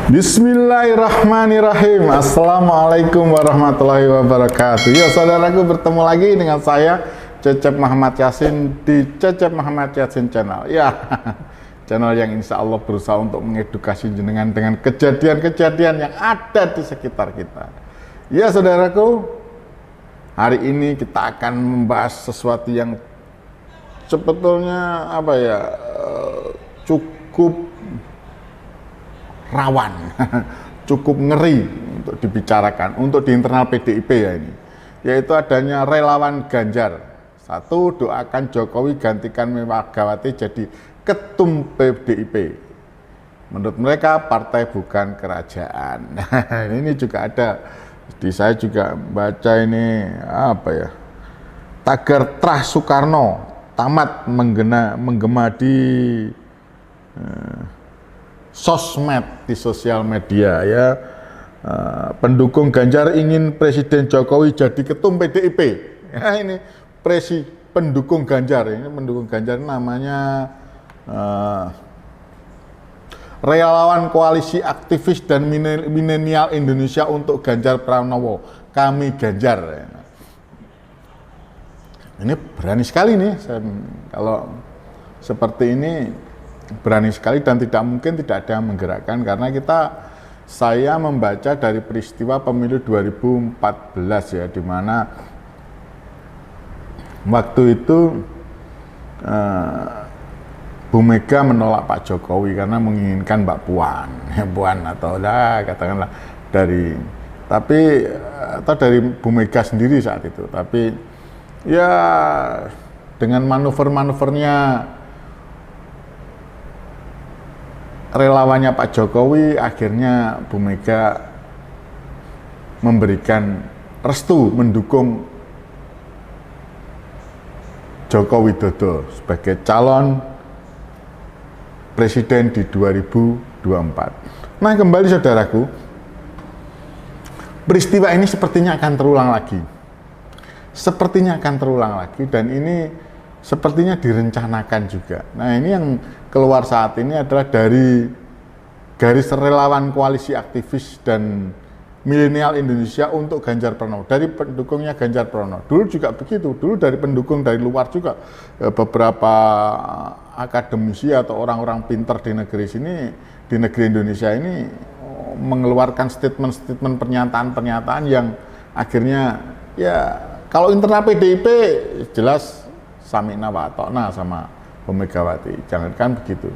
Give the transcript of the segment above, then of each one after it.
Bismillahirrahmanirrahim. Assalamualaikum warahmatullahi wabarakatuh. Ya saudaraku, bertemu lagi dengan saya Cecep Muhammad Yasin di Cecep Muhammad Yasin Channel. Ya, channel yang insya Allah berusaha untuk mengedukasi jenengan dengan kejadian-kejadian yang ada di sekitar kita. Ya saudaraku, hari ini kita akan membahas sesuatu yang sebetulnya cukup rawan, cukup ngeri untuk dibicarakan untuk di internal PDIP ya ini, yaitu adanya relawan Ganjar. Satu, doakan Jokowi gantikan Megawati jadi ketum PDIP. Menurut mereka partai bukan kerajaan. Ini juga ada di saya juga baca ini tagar Trah Soekarno tamat menggema di sosmed, di sosial media ya. Pendukung Ganjar ingin Presiden Jokowi jadi ketum PDIP. Ya, ini pendukung Ganjar, ini pendukung Ganjar namanya relawan koalisi aktivis dan milenial Indonesia untuk Ganjar Pranowo, kami Ganjar. Ini berani sekali nih, kalau seperti ini berani sekali dan tidak mungkin tidak ada yang menggerakkan, karena saya membaca dari peristiwa pemilu 2014 ya, di mana waktu itu Bu Mega menolak Pak Jokowi karena menginginkan Mbak Puan, atau katakanlah dari Bu Mega sendiri saat itu. Tapi ya dengan manuver-manuvernya relawannya Pak Jokowi, akhirnya Bu Mega memberikan restu mendukung Joko Widodo sebagai calon presiden di 2024. Nah, kembali saudaraku, peristiwa ini sepertinya akan terulang lagi. Dan ini sepertinya direncanakan juga. Nah, ini yang keluar saat ini adalah dari garis relawan koalisi aktivis dan milenial Indonesia untuk Ganjar Pranowo, dari pendukungnya Ganjar Pranowo. Dulu juga begitu, dulu dari pendukung dari luar juga, beberapa akademisi atau orang-orang pintar di negeri Indonesia ini mengeluarkan statement-statement, pernyataan-pernyataan yang akhirnya ya kalau internal PDIP jelas Samina wa Atokna sama Bu Megawati, jangankan begitu.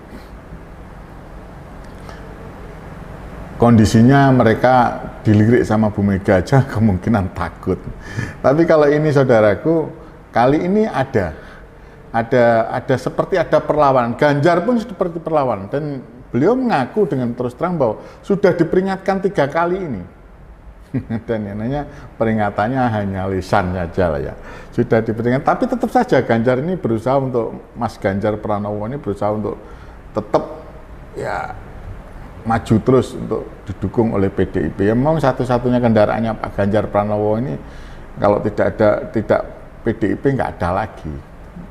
Kondisinya mereka dilirik sama Bu Mega aja kemungkinan takut. Tapi kalau ini saudaraku, kali ini ada seperti ada perlawanan. Ganjar pun seperti perlawanan, dan beliau mengaku dengan terus terang bahwa sudah diperingatkan 3 kali ini. Dan yang namanya peringatannya hanya lisan saja lah ya. Sudah diperingatkan, tapi tetap saja Ganjar ini berusaha untuk, Mas Ganjar Pranowo ini berusaha untuk tetap ya maju terus untuk didukung oleh PDIP. Ya memang satu-satunya kendaraannya Pak Ganjar Pranowo ini, kalau tidak PDIP nggak ada lagi.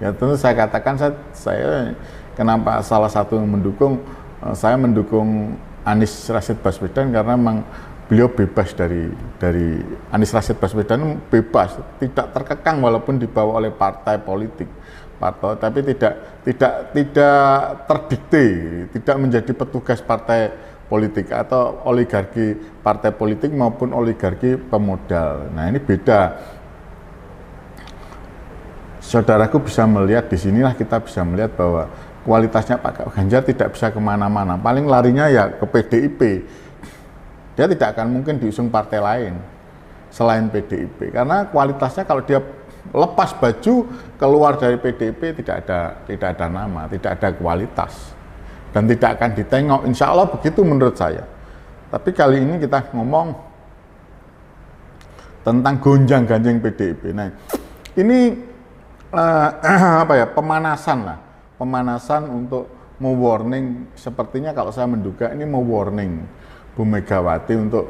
Ya tentu saya katakan, saya kenapa salah satu yang mendukung, saya mendukung Anies Rashid Baswedan karena memang beliau bebas dari Anies Rashid Baswedan, bebas, tidak terkekang walaupun dibawa oleh partai politik. Tapi tidak terdikte, tidak menjadi petugas partai politik atau oligarki partai politik maupun oligarki pemodal. Nah, ini beda. Saudaraku bisa melihat, di sinilah kita bisa melihat bahwa kualitasnya Pak Ganjar tidak bisa kemana-mana. Paling larinya ya ke PDIP. Dia tidak akan mungkin diusung partai lain selain PDIP, karena kualitasnya kalau dia lepas baju keluar dari PDIP tidak ada nama, tidak ada kualitas, dan tidak akan ditengok. Insya Allah begitu menurut saya. Tapi kali ini kita ngomong tentang gonjang-ganjing PDIP. Nah, ini pemanasan untuk mewarning. Sepertinya kalau saya menduga ini mewarning Bu Megawati untuk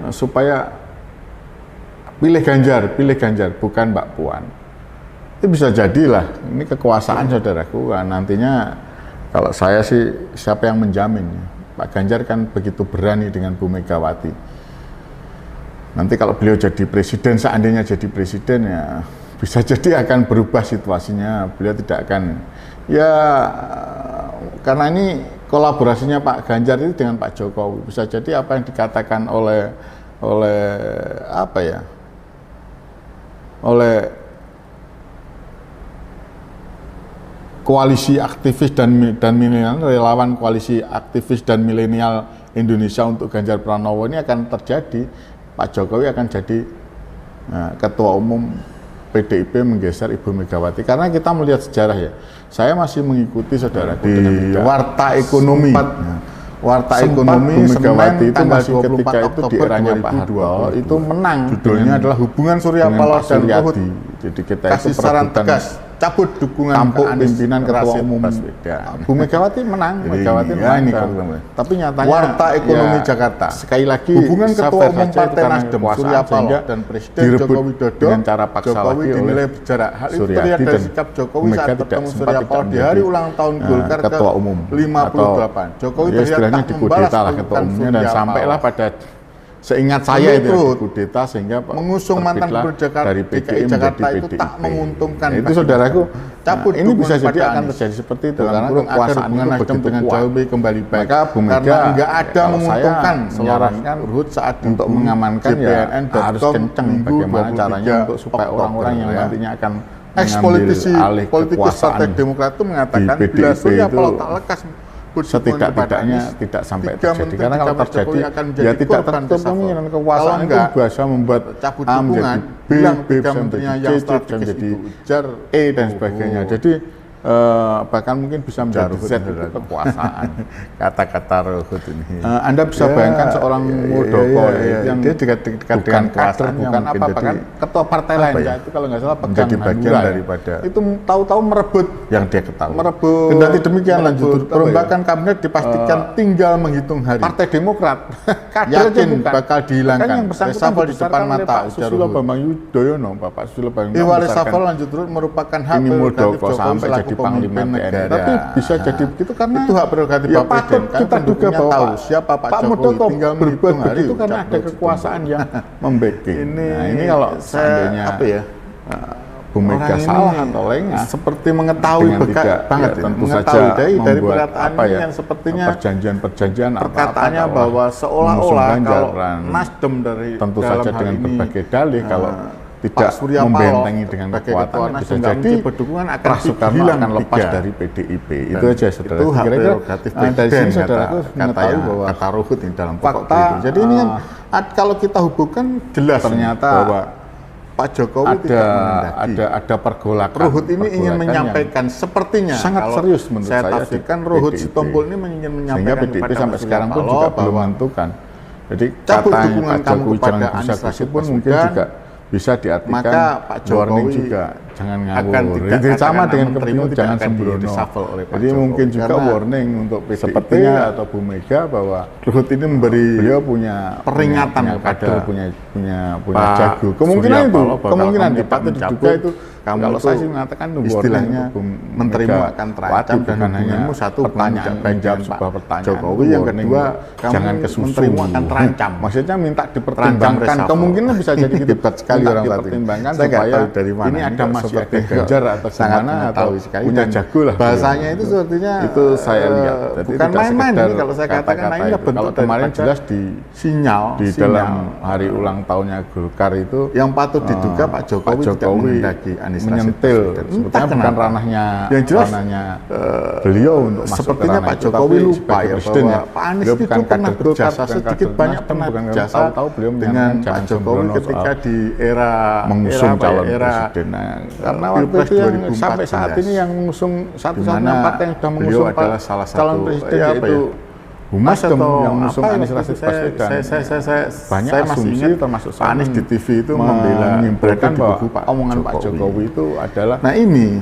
supaya pilih Ganjar, bukan Mbak Puan. Itu bisa jadilah, ini kekuasaan saudaraku, nantinya Kalau saya sih, siapa yang menjamin? Pak Ganjar kan begitu berani dengan Bu Megawati. Nanti kalau beliau jadi presiden, seandainya jadi presiden ya bisa jadi akan berubah situasinya. Beliau tidak akan, ya karena ini kolaborasinya Pak Ganjar itu dengan Pak Jokowi. Bisa jadi apa yang dikatakan oleh apa ya? Oleh koalisi aktivis dan milenial, relawan koalisi aktivis dan milenial Indonesia untuk Ganjar Pranowo ini akan terjadi. Pak Jokowi akan jadi ketua umum PDIP menggeser Ibu Megawati. Karena kita melihat sejarah ya, saya masih mengikuti saudara di Warta Ekonomi. Warta Ekonomi Megawati itu masih ketika itu di eranya Pak Harto itu menang. Judulnya adalah Hubungan Surya Paloh dan Luhut. Jadi kita kasih saran tegas, cabut dukungan tampuk pimpinan ketua umum. Bu Megawati menang, Megawati menang. Tapi nyatanya Warta Ekonomi Jakarta. Sekali lagi hubungan ketua umum Partai Nasdem Surya Paloh dan Presiden Joko Widodo dengan cara paksa lagi dinilai berjarak. Hal itu terlihat dari sikap Jokowi saat bertemu Surya Paloh di hari ulang tahun Golkar ketua umum 58. Jokowi terlihat dikudeta lah ketua umumnya dan sampailah pada seingat saya itu kudeta sehingga mengusung mantan gubernur dari PDI Jakarta itu tak menguntungkan. Itu saudaraku, cabut ini bisa jadi akan terjadi seperti itu karena kekuasaan Nasdem dengan jauh kembali baik. Maka Bu Mega karena nggak ada menguntungkan menyarankan Ruhut saat untuk mengamankan ya harus kenceng bagaimana caranya untuk supaya orang-orang yang nantinya akan ex-politisi politikus Partai Demokrat itu mengatakan bila Surya Paloh tak lekas setidak-tidaknya tidak sampai terjadi karena kalau terjadi ya tidak tertutup kemungkinan kekuasaan itu bisa membuat cabut A dukungan menjadi B, B bisa menterinya menjadi yang C, C bisa menjadi E dan sebagainya. Jadi bahkan mungkin bisa menjadi Z itu kekuasaan. Kata-kata Ruhut ini. Anda bisa bayangkan seorang Muldoko yang dia dekat dengan kader, bukan apa bahkan ketua partai lain ya itu kalau nggak salah pegang bagian daripada itu tahu-tahu merebut yang dia ketahui. Merebut. Kendati demikian lanjut perombakan kabinet dipastikan tinggal menghitung hari. Partai Demokrat yakin bakal dihilangkan. Reshuffle di depan mata Susilo Bambang Yudhoyono, Bapak Susilo Bambang Yudhoyono. Reshuffle lanjut terus merupakan hak Muldoko sampai jadi panglima TNI. Tapi bisa jadi begitu karena itu hak prerogatif ya Pak Presiden. Kita duga bahwa tahu siapa Pak Muldoko tinggal berbuat hari begitu karena ada kekuasaan yang membacking. Nah ini kalau seandainya apa ya? Bu Mega salah atau lengah seperti mengetahui banget ya, tentu saja dari perkataan apa ya, yang sepertinya perjanjian perkataannya bahwa seolah-olah kalau Nasdem dari tentu saja dengan berbagai dalih kalau tidak Surya membentengi dengan kekuatan bisa jadi dukungan akan Soekarno akan lepas dari PDIP. Itu aja saudara. Itu hak kira-kira prerogatif dari sini saudaraku mengetahui bahwa kata Ruhut ini dalam fakta itu. Jadi ini kan kalau kita hubungkan jelas ternyata bahwa Pak Jokowi ada pergolakan. Ruhut ini ingin menyampaikan sepertinya sangat serius menurut saya tafsirkan Ruhut Sitompul ini ingin menyampaikan sehingga PDIP sampai sekarang pun juga belum menentukan. Jadi cabut katanya dukungan Pak Jokowi jangan bisa pun mungkin juga bisa diartikan maka Pak Jokowi warning juga jangan ngawur. Itu sama dengan kepentingan jangan sembrono. Jadi mungkin juga warning untuk PDIP sepertinya atau Bu Mega bahwa Ruhut ini beliau punya peringatan kader punya jago. Kemungkinan itu kemungkinan patut diduga itu kalau saya sih mengatakan istilahnya menterimu akan terancam dan hubunganmu satu pertanyaan menjawab sebuah pertanyaan Jokowi yang kedua jangan kesusu menterimu akan terancam maksudnya minta dipertimbangkan kemungkinan bisa jadi hebat sekali orang dipertimbangkan supaya dari mana ini ada masih ada Ganjar atau gimana atau punya jago lah bahasanya itu sepertinya itu saya lihat bukan main-main ini kalau saya katakan ini bentuk kemarin jelas di sinyal di dalam hari ulang tahunnya Golkar itu yang patut diduga Pak Jokowi tidak menghendaki menyentil sebetulnya bukan ranahnya yang jelas ranahnya beliau untuk masuk sepertinya Pak Jokowi lupa ya bahwa Pak Anies itu bukan pernah berjasa sedikit banyak pernah berjasa beliau dengan Pak Jokowi ketika di era mengusung calon presiden karena waktu itu yang sampai saat ini yang mengusung satu-satunya partai yang sudah mengusung adalah salah satu calon presiden yaitu Humas atau yang mengusung Anies Rashid Baswedan. Banyak asumsi termasuk Pak Anies di TV itu menyimpulkan bahwa omongan Pak Jokowi itu adalah nah ini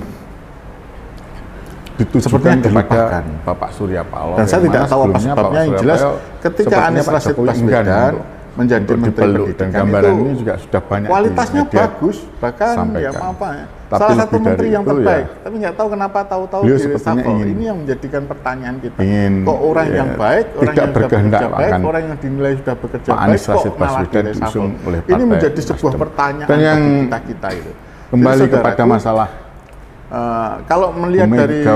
ditujukan kepada Bapak Surya Paloh. Dan saya tidak tahu apa sebabnya yang jelas ketika Anies Rashid Baswedan menjadi menteri pendidikan. Dan gambaran ini juga sudah banyak kualitasnya bagus, bahkan ya apa ya, salah satu menteri yang terbaik. Tapi nggak tahu kenapa tahu-tahu di reshuffle. Ini yang menjadikan pertanyaan kita. Kok orang yang baik, orang yang sudah bekerja baik, orang yang dinilai sudah bekerja baik, kok malah di reshuffle? Ini menjadi sebuah pertanyaan bagi kita itu. Kembali kepada masalah kalau melihat dari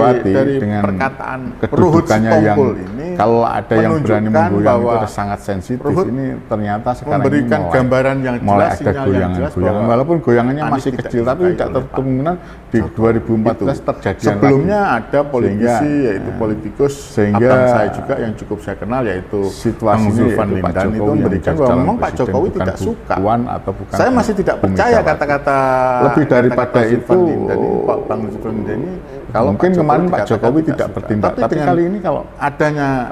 perkataan Ruhut Sitompul ini, kalau ada yang berani menggoyang itu sangat sensitif, ini ternyata sekarang memberikan gambaran yang jelas, ada goyangan-goyangan, walaupun goyangannya masih kecil, tapi tidak tertutup kemungkinan di 2014 terjadi. Sebelumnya ada politisi, yaitu politikus abang saya juga yang cukup saya kenal, yaitu Bang Zulfan Lindan, itu memberikan bahwa memang Pak Jokowi tidak suka. Saya masih tidak percaya kata-kata lebih daripada itu. Bang Zulfan ini, kalau mungkin kemarin Pak Jokowi tidak bertindak, tapi kali ini kalau adanya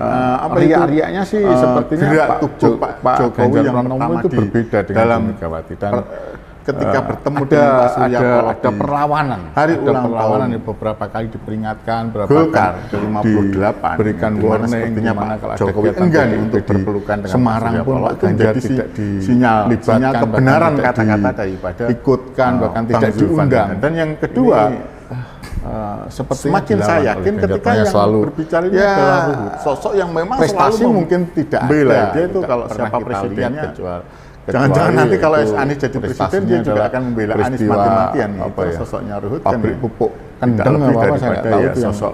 riak-riaknya sih sepertinya Pak Jokowi yang pertama itu berbeda dengan Megawati, dan ketika bertemu dengan Pak Surya Paloh ada perlawanan, hari ulang tahun yang beberapa kali diperingatkan, Golkar ke-58 berikan warning dimana kalau Jokowi enggan untuk berpelukan dengan Semarang pun Pak Ganjar tidak sinyal kebenaran kata-kata daripada ikutkan, bahkan tidak diundang. Dan yang kedua, seperti semakin saya yakin ketika yang berbicara ini adalah Ruhut, sosok yang memang prestasi mungkin tidak ada. Dia itu kalau siapa presidennya, jangan-jangan nanti kalau Anies jadi presiden dia juga akan membela Anies mati-matian. Itu sosoknya Ruhut kan pabrik pupuk tidak lebih daripada ya sosok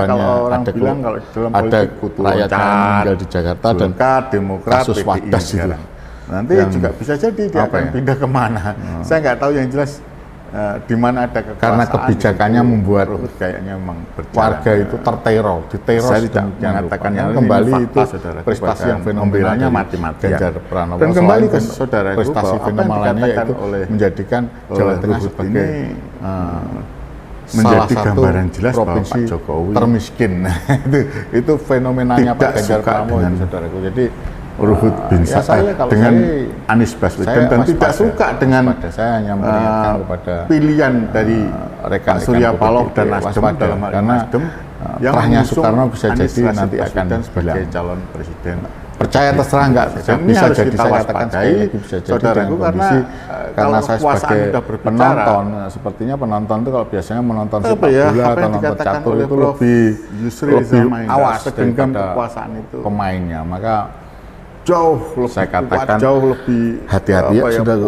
kalau orang bilang kalau dalam politik kutu loncat di Jakarta dan Demokrat, kasus Wadas itu nanti juga bisa jadi dia akan pindah kemana. Saya nggak tahu yang jelas di mana ada kekuasaan. Karena kebijakannya membuat Ruhut kayaknya memang warga itu terteror, diteror. Saya tidak mengatakan yang kembali fakta, itu saudara, prestasi yang fenomenalnya mati-matian. Ganjar Pranowo. Dan kembali ke saudara prestasi fenomenalnya itu menjadikan Jawa Tengah sebagai menjadi gambaran jelas provinsi Pak Jokowi termiskin. itu fenomenanya Pak Ganjar Pranowo, saudaraku. Jadi Ruhut bin Saad dengan Anies Baswedan dan tidak suka dengan saya hanya mengingatkan kepada pilihan dari rekan Surya Paloh dan Nasdem dalam hal Nasdem yang Prahnya Soekarno bisa jadi nanti akan sebagai calon presiden. Percaya terserah nggak bisa jadi, saya katakan bisa jadi saudaraku, karena saya sebagai penonton, sepertinya penonton itu kalau biasanya menonton sepak bola atau nonton catur itu lebih awas daripada pemainnya, maka jauh lebih saya katakan jauh lebih hati-hati ya, sudah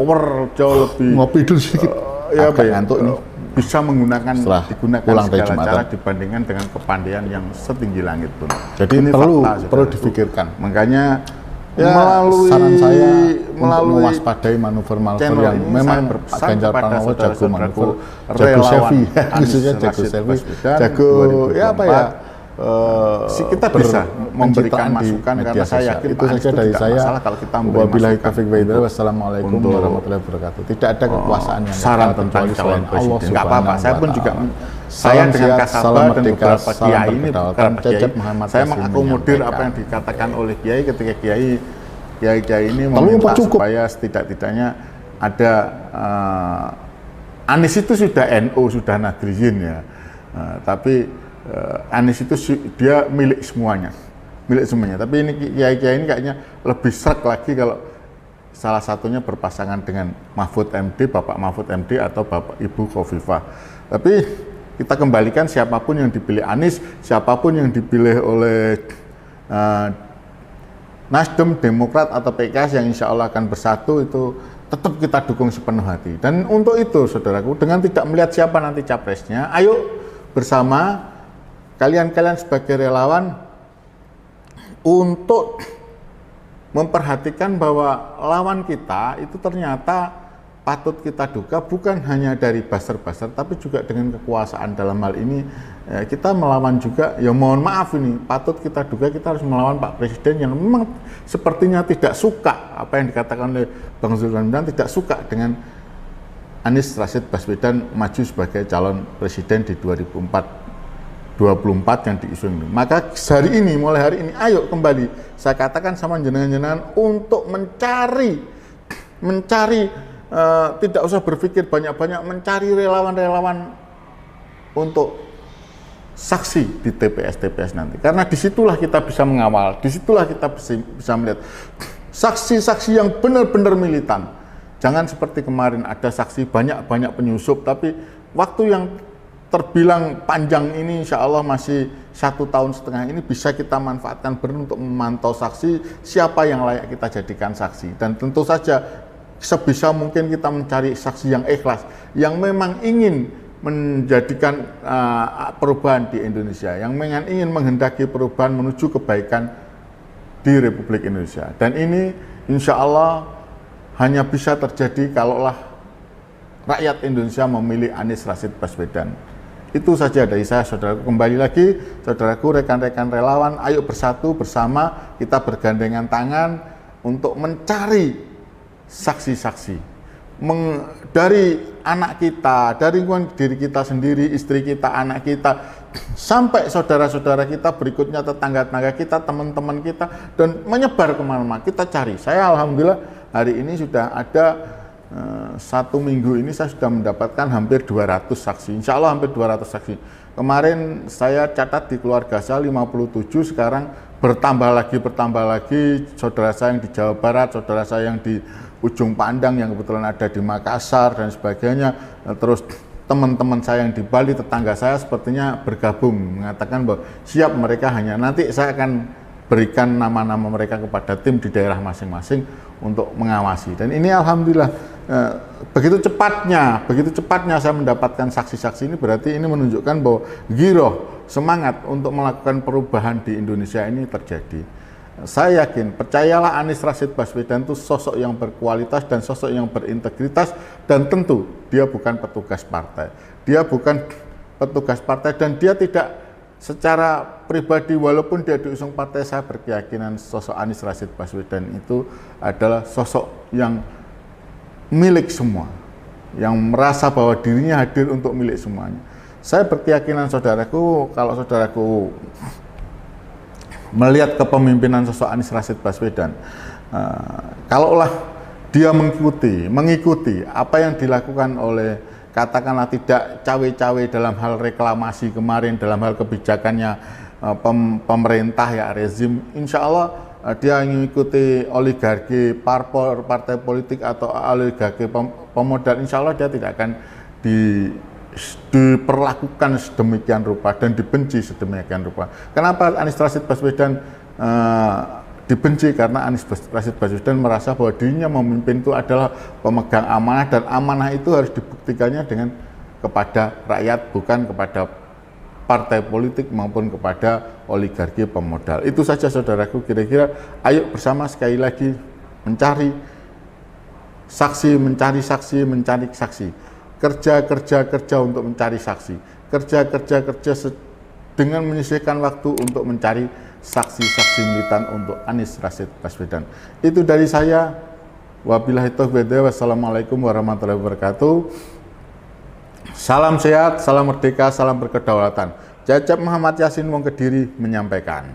jauh lebih ngopi dulu sedikit ngantuk ini, bisa digunakan pulang segala cara dibandingkan dengan kepandaian yang setinggi langit pun. Jadi ini perlu difikirkan. Makanya melalui saran saya melalui mewaspadai manuver-manuver yang memang Pak Ganjar Pranowo jago manuver, jago selfie, khususnya jago selfie, jago ya apa ya, kita bisa memberikan masukan karena saya yakin itu saja dari saya. Kalau kita wabillahi taufiq wal hidayah, wassalamualaikum warahmatullahi wabarakatuh. Tidak ada kekuasaan yang saran tentang calon presiden. Enggak apa-apa. Saya pun juga saya dengan Kasabah dan beberapa kiai ini, saya mengakomodir apa yang dikatakan oleh kiai ketika kiai ini meminta supaya setidak-tidaknya ada Anies itu sudah NU, sudah Nadriyin ya, tapi Anies itu dia milik semuanya. Tapi ini kiai-kiai ini kayaknya lebih srek lagi kalau salah satunya berpasangan dengan Mahfud MD, Bapak Mahfud MD atau Bapak Ibu Khofifah. Tapi kita kembalikan siapapun yang dipilih Anies, siapapun yang dipilih oleh Nasdem, Demokrat atau PKS yang insya Allah akan bersatu, itu tetap kita dukung sepenuh hati. Dan untuk itu saudaraku, dengan tidak melihat siapa nanti capresnya, ayo bersama kalian sebagai relawan untuk memperhatikan bahwa lawan kita itu ternyata patut kita duga bukan hanya dari buzzer-buzzer, tapi juga dengan kekuasaan. Dalam hal ini kita melawan juga, ya mohon maaf ini, patut kita duga kita harus melawan Pak Presiden yang memang sepertinya tidak suka apa yang dikatakan oleh Bang Zulfan Lindan, tidak suka dengan Anies Rashid Baswedan maju sebagai calon presiden di 2024 yang diusung ini. Maka mulai hari ini, ayo kembali saya katakan sama jenengan-jenengan untuk mencari tidak usah berpikir banyak-banyak, mencari relawan-relawan untuk saksi di TPS nanti. Karena disitulah kita bisa mengawal, disitulah kita bisa melihat saksi-saksi yang benar-benar militan. Jangan seperti kemarin ada saksi banyak-banyak penyusup, tapi waktu yang terbilang panjang ini insya Allah masih 1,5 tahun ini bisa kita manfaatkan benar untuk memantau saksi siapa yang layak kita jadikan saksi. Dan tentu saja sebisa mungkin kita mencari saksi yang ikhlas, yang memang ingin menjadikan perubahan di Indonesia, yang memang ingin menghendaki perubahan menuju kebaikan di Republik Indonesia. Dan ini insya Allah hanya bisa terjadi kalaulah rakyat Indonesia memilih Anies Rashid Baswedan. Itu saja dari saya, saudaraku. Kembali lagi, saudaraku, rekan-rekan relawan, ayo bersatu bersama, kita bergandengan tangan untuk mencari saksi-saksi. Dari anak kita, dari lingkungan diri kita sendiri, istri kita, anak kita, sampai saudara-saudara kita berikutnya, tetangga-tetangga kita, teman-teman kita, dan menyebar kemana-mana. Kita cari. Saya alhamdulillah hari ini sudah ada 1 minggu ini saya sudah mendapatkan hampir 200 saksi, insya Allah hampir 200 saksi. Kemarin saya catat di keluarga saya 57, sekarang bertambah lagi, saudara saya yang di Jawa Barat, saudara saya yang di Ujung Pandang yang kebetulan ada di Makassar dan sebagainya, terus teman-teman saya yang di Bali, tetangga saya sepertinya bergabung, mengatakan bahwa siap, mereka hanya nanti saya akan berikan nama-nama mereka kepada tim di daerah masing-masing untuk mengawasi. Dan ini alhamdulillah begitu cepatnya saya mendapatkan saksi-saksi ini, berarti ini menunjukkan bahwa giroh, semangat untuk melakukan perubahan di Indonesia ini terjadi. Saya yakin, percayalah, Anies Rashid Baswedan itu sosok yang berkualitas dan sosok yang berintegritas, dan tentu dia bukan petugas partai. Dia bukan petugas partai dan dia tidak secara pribadi, walaupun dia diusung partai, saya berkeyakinan sosok Anies Rashid Baswedan itu adalah sosok yang milik semua, yang merasa bahwa dirinya hadir untuk milik semuanya. Saya berkeyakinan, saudaraku, kalau saudaraku melihat kepemimpinan sosok Anies Rashid Baswedan, kalaulah dia mengikuti apa yang dilakukan oleh, katakanlah tidak cawe-cawe dalam hal reklamasi kemarin, dalam hal kebijakannya pemerintah ya, rezim, insya Allah dia mengikuti oligarki partai politik atau oligarki pemodal, insya Allah dia tidak akan diperlakukan sedemikian rupa dan dibenci sedemikian rupa. Kenapa Anies Rashid Baswedan dibenci? Karena Anies Rashid Baswedan merasa bahwa dirinya memimpin itu adalah pemegang amanah, dan amanah itu harus dibuktikannya dengan kepada rakyat, bukan kepada partai politik maupun kepada oligarki pemodal. Itu saja, saudaraku, kira-kira ayo bersama sekali lagi mencari saksi, mencari saksi. Kerja untuk mencari saksi. Kerja dengan menyisihkan waktu untuk mencari saksi-saksi militan untuk Anies Rashid Baswedan. Itu dari saya. Wabillahi taufiq wal hidayah. Wassalamualaikum warahmatullahi wabarakatuh. Salam sehat, salam merdeka, salam berkedaulatan. Cecep Muhammad Yasin Wong Kediri menyampaikan.